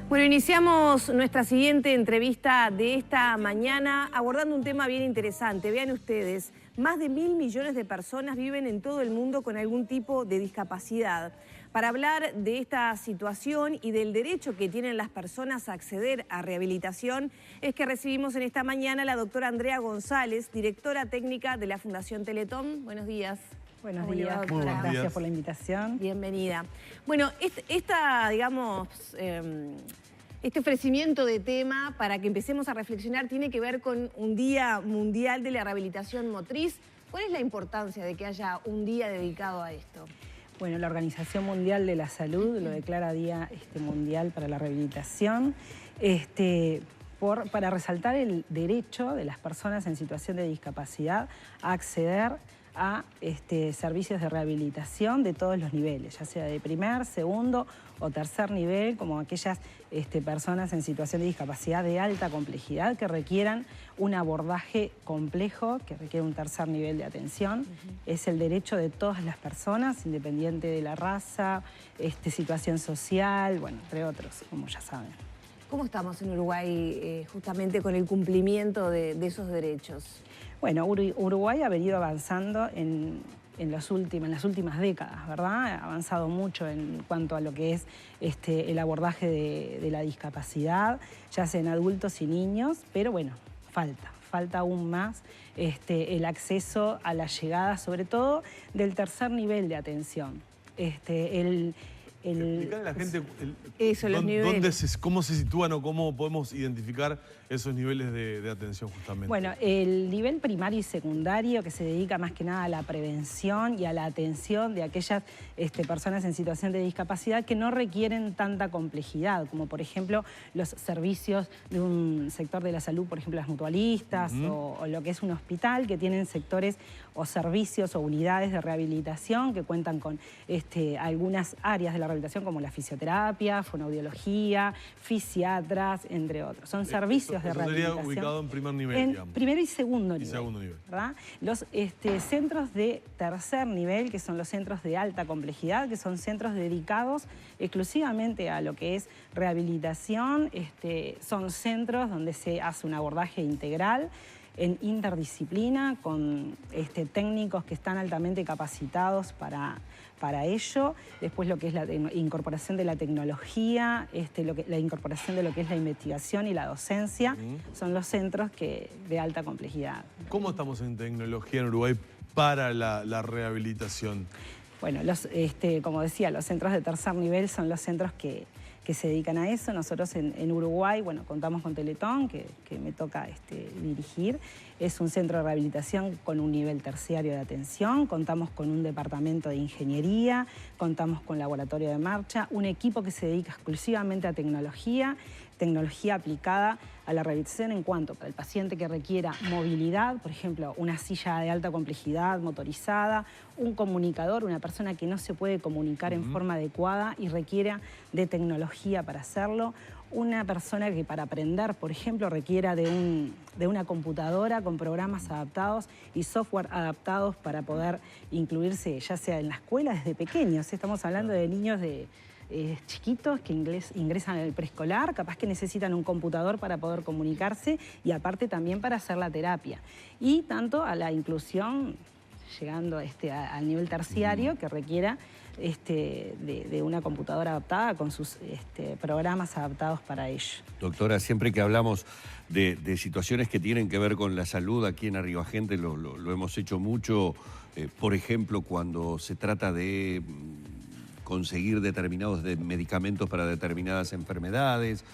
Bueno, iniciamos nuestra siguiente entrevista de esta mañana abordando un tema bien interesante. Vean ustedes, más de 1.000 millones de personas viven en todo el mundo con algún tipo de discapacidad. Para hablar de esta situación y del derecho que tienen las personas a acceder a rehabilitación, es que recibimos en esta mañana a la doctora Andrea González, directora técnica de la Fundación Teletón. Buenos días. Buenos días, doctora. Gracias por la invitación. Bienvenida. Bueno, este ofrecimiento de tema para que empecemos a reflexionar tiene que ver con un Día Mundial de la Rehabilitación Motriz. ¿Cuál es la importancia de que haya un día dedicado a esto? Bueno, la Organización Mundial de la Salud lo declara Día Mundial para la Rehabilitación para resaltar el derecho de las personas en situación de discapacidad a acceder a servicios de rehabilitación de todos los niveles, ya sea de primer, segundo o tercer nivel, como aquellas personas en situación de discapacidad de alta complejidad que requieran un abordaje complejo, que requiere un tercer nivel de atención. Es el derecho de todas las personas, independiente de la raza, situación social, bueno, entre otros, como ya saben. ¿Cómo estamos en Uruguay justamente con el cumplimiento de esos derechos? Bueno, Uruguay ha venido avanzando en las últimas décadas, ¿verdad? Ha avanzado mucho en cuanto a lo que es el abordaje de la discapacidad, ya sea en adultos y niños, pero bueno, falta aún más el acceso a la llegada, sobre todo del tercer nivel de atención. Explicarle a la gente cómo se sitúan o cómo podemos identificar esos niveles de atención justamente. Bueno, el nivel primario y secundario, que se dedica más que nada a la prevención y a la atención de aquellas personas en situación de discapacidad que no requieren tanta complejidad, como por ejemplo los servicios de un sector de la salud, por ejemplo las mutualistas o lo que es un hospital, que tienen sectores o servicios o unidades de rehabilitación que cuentan con algunas áreas de la rehabilitación como la fisioterapia, fonoaudiología, fisiatras, entre otros. Son servicios de rehabilitación. Sería ubicado en primer nivel, en primero y segundo nivel. ¿Verdad? Los centros de tercer nivel, que son los centros de alta complejidad, que son centros dedicados exclusivamente a lo que es rehabilitación, son centros donde se hace un abordaje integral, en interdisciplina, con técnicos que están altamente capacitados para ello. Después lo que es la incorporación de la tecnología, la incorporación de lo que es la investigación y la docencia, son los centros de alta complejidad. ¿Cómo estamos en tecnología en Uruguay para la rehabilitación? Bueno, como decía, los centros de tercer nivel son los centros que se dedican a eso. Nosotros en Uruguay, bueno, contamos con Teletón, que me toca dirigir. Es un centro de rehabilitación con un nivel terciario de atención. Contamos con un departamento de ingeniería, contamos con laboratorio de marcha, un equipo que se dedica exclusivamente a tecnología aplicada a la rehabilitación en cuanto para el paciente que requiera movilidad, por ejemplo, una silla de alta complejidad motorizada, un comunicador, una persona que no se puede comunicar en forma adecuada y requiera de tecnología para hacerlo, una persona que para aprender, por ejemplo, requiera de una computadora con programas adaptados y software adaptados para poder incluirse ya sea en la escuela desde pequeños. Estamos hablando de niños chiquitos que ingresan al preescolar, capaz que necesitan un computador para poder comunicarse y aparte también para hacer la terapia. Y tanto a la inclusión, llegando al nivel terciario, que requiera de una computadora adaptada con sus programas adaptados para ello. Doctora, siempre que hablamos de situaciones que tienen que ver con la salud, aquí en Arriba Gente lo hemos hecho mucho, por ejemplo, cuando se trata de conseguir determinados medicamentos para determinadas enfermedades,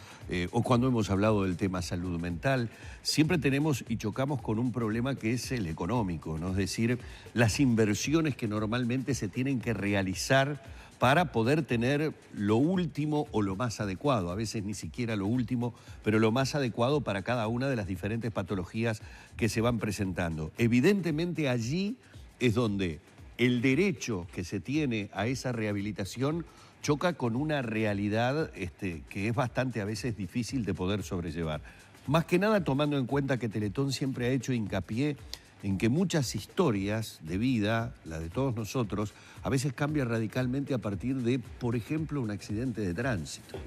o cuando hemos hablado del tema salud mental, siempre tenemos y chocamos con un problema que es el económico, ¿no? Es decir, las inversiones que normalmente se tienen que realizar para poder tener lo último o lo más adecuado, a veces ni siquiera lo último, pero lo más adecuado para cada una de las diferentes patologías que se van presentando. Evidentemente allí es donde el derecho que se tiene a esa rehabilitación choca con una realidad que es bastante a veces difícil de poder sobrellevar. Más que nada tomando en cuenta que Teletón siempre ha hecho hincapié en que muchas historias de vida, la de todos nosotros, a veces cambian radicalmente a partir de, por ejemplo, un accidente de tránsito.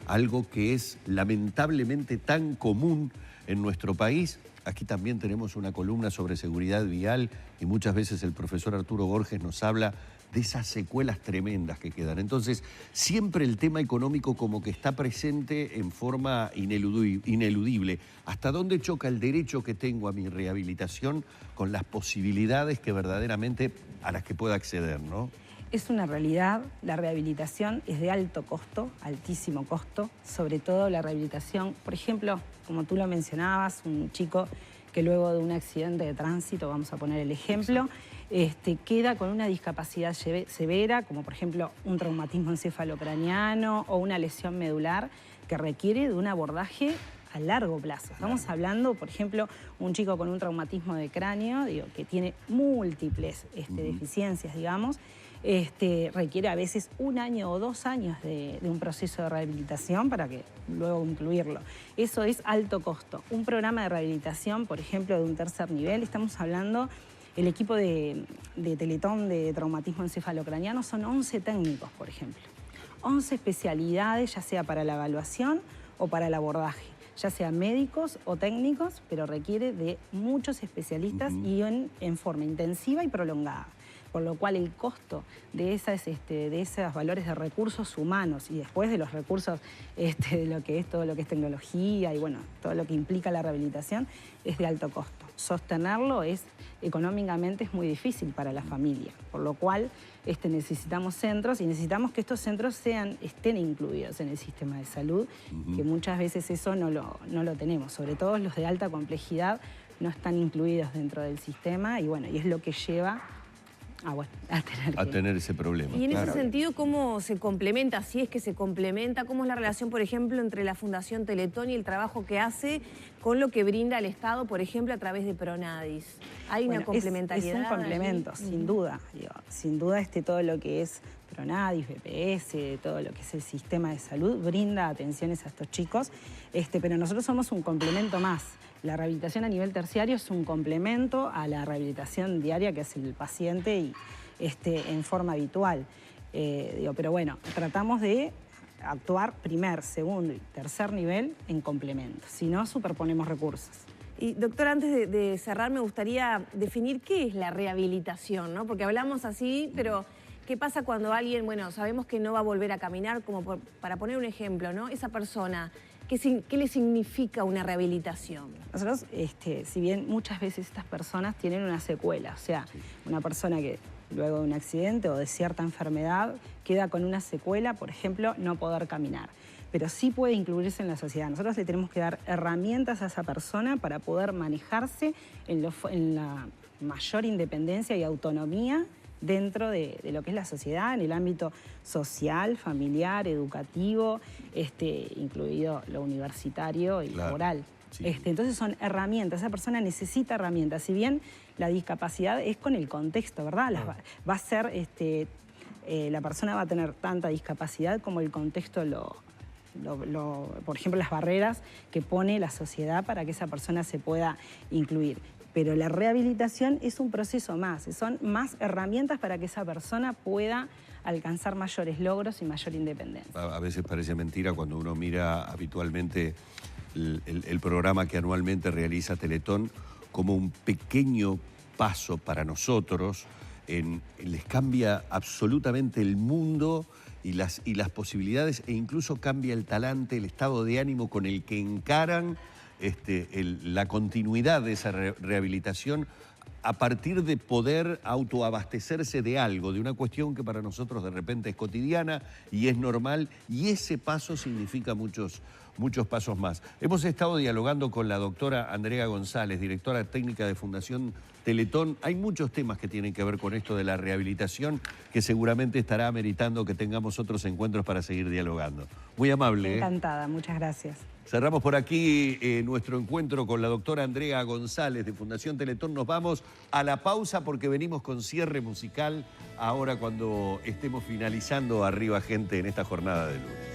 algo que es lamentablemente tan común en nuestro país. Aquí también tenemos una columna sobre seguridad vial y muchas veces el profesor Arturo Borges nos habla de esas secuelas tremendas que quedan. Entonces, siempre el tema económico como que está presente en forma ineludible. ¿Hasta dónde choca el derecho que tengo a mi rehabilitación con las posibilidades que verdaderamente a las que pueda acceder, ¿no? Es una realidad, la rehabilitación es de alto costo, altísimo costo, sobre todo la rehabilitación, por ejemplo, como tú lo mencionabas, un chico que luego de un accidente de tránsito, vamos a poner el ejemplo, queda con una discapacidad severa, como por ejemplo un traumatismo encefalocraniano o una lesión medular que requiere de un abordaje a largo plazo. Estamos hablando, por ejemplo, un chico con un traumatismo de cráneo, que tiene múltiples deficiencias, digamos, requiere a veces 1 año o 2 años de un proceso de rehabilitación para que luego incluirlo. Eso es alto costo. Un programa de rehabilitación, por ejemplo, de un tercer nivel, estamos hablando, el equipo de Teletón de traumatismo encefalocraniano son 11 técnicos, por ejemplo. 11 especialidades, ya sea para la evaluación o para el abordaje, ya sean médicos o técnicos, pero requiere de muchos especialistas y en forma intensiva y prolongada. Por lo cual el costo de esos valores de recursos humanos y después de los recursos de lo que es todo lo que es tecnología y bueno, todo lo que implica la rehabilitación es de alto costo. Sostenerlo económicamente es muy difícil para la familia, por lo cual necesitamos centros y necesitamos que estos centros estén incluidos en el sistema de salud, que muchas veces eso no lo tenemos, sobre todo los de alta complejidad no están incluidos dentro del sistema y bueno, y es lo que lleva a tener ese problema. Y en ese sentido, ¿cómo se complementa? Si es que se complementa, ¿cómo es la relación, por ejemplo, entre la Fundación Teletón y el trabajo que hace con lo que brinda el Estado, por ejemplo, a través de Pronadis? ¿Hay una complementariedad? Es un complemento, sin duda. Sin duda todo lo que es Pronadis, BPS, todo lo que es el sistema de salud, brinda atenciones a estos chicos, pero nosotros somos un complemento más. La rehabilitación a nivel terciario es un complemento a la rehabilitación diaria que hace el paciente y en forma habitual. Pero bueno, tratamos de actuar primer, segundo y tercer nivel en complemento, si no superponemos recursos. Y doctora, antes de cerrar me gustaría definir qué es la rehabilitación, ¿no? Porque hablamos así, pero ¿qué pasa cuando alguien, bueno, sabemos que no va a volver a caminar, como para poner un ejemplo, ¿no? Esa persona, ¿qué le significa una rehabilitación? Nosotros, si bien muchas veces estas personas tienen una secuela, o sea, una persona que luego de un accidente o de cierta enfermedad queda con una secuela, por ejemplo, no poder caminar, pero sí puede incluirse en la sociedad. Nosotros le tenemos que dar herramientas a esa persona para poder manejarse en la mayor independencia y autonomía dentro de lo que es la sociedad, en el ámbito social, familiar, educativo, incluido lo universitario y laboral. Sí. Entonces son herramientas, esa persona necesita herramientas, si bien la discapacidad es con el contexto, ¿verdad? Va a ser, la persona va a tener tanta discapacidad como el contexto por ejemplo, las barreras que pone la sociedad para que esa persona se pueda incluir. Pero la rehabilitación es un proceso más, son más herramientas para que esa persona pueda alcanzar mayores logros y mayor independencia. A veces parece mentira cuando uno mira habitualmente el programa que anualmente realiza Teletón como un pequeño paso para nosotros, les cambia absolutamente el mundo y las posibilidades e incluso cambia el talante, el estado de ánimo con el que encaran la continuidad de esa rehabilitación a partir de poder autoabastecerse de algo, de una cuestión que para nosotros de repente es cotidiana y es normal, y ese paso significa muchos pasos más. Hemos estado dialogando con la doctora Andrea González, directora técnica de Fundación Teletón. Hay muchos temas que tienen que ver con esto de la rehabilitación que seguramente estará ameritando que tengamos otros encuentros para seguir dialogando. Muy amable. Encantada, muchas gracias. Cerramos por aquí nuestro encuentro con la doctora Andrea González de Fundación Teletón. Nos vamos a la pausa porque venimos con cierre musical ahora cuando estemos finalizando Arriba Gente en esta jornada de lunes.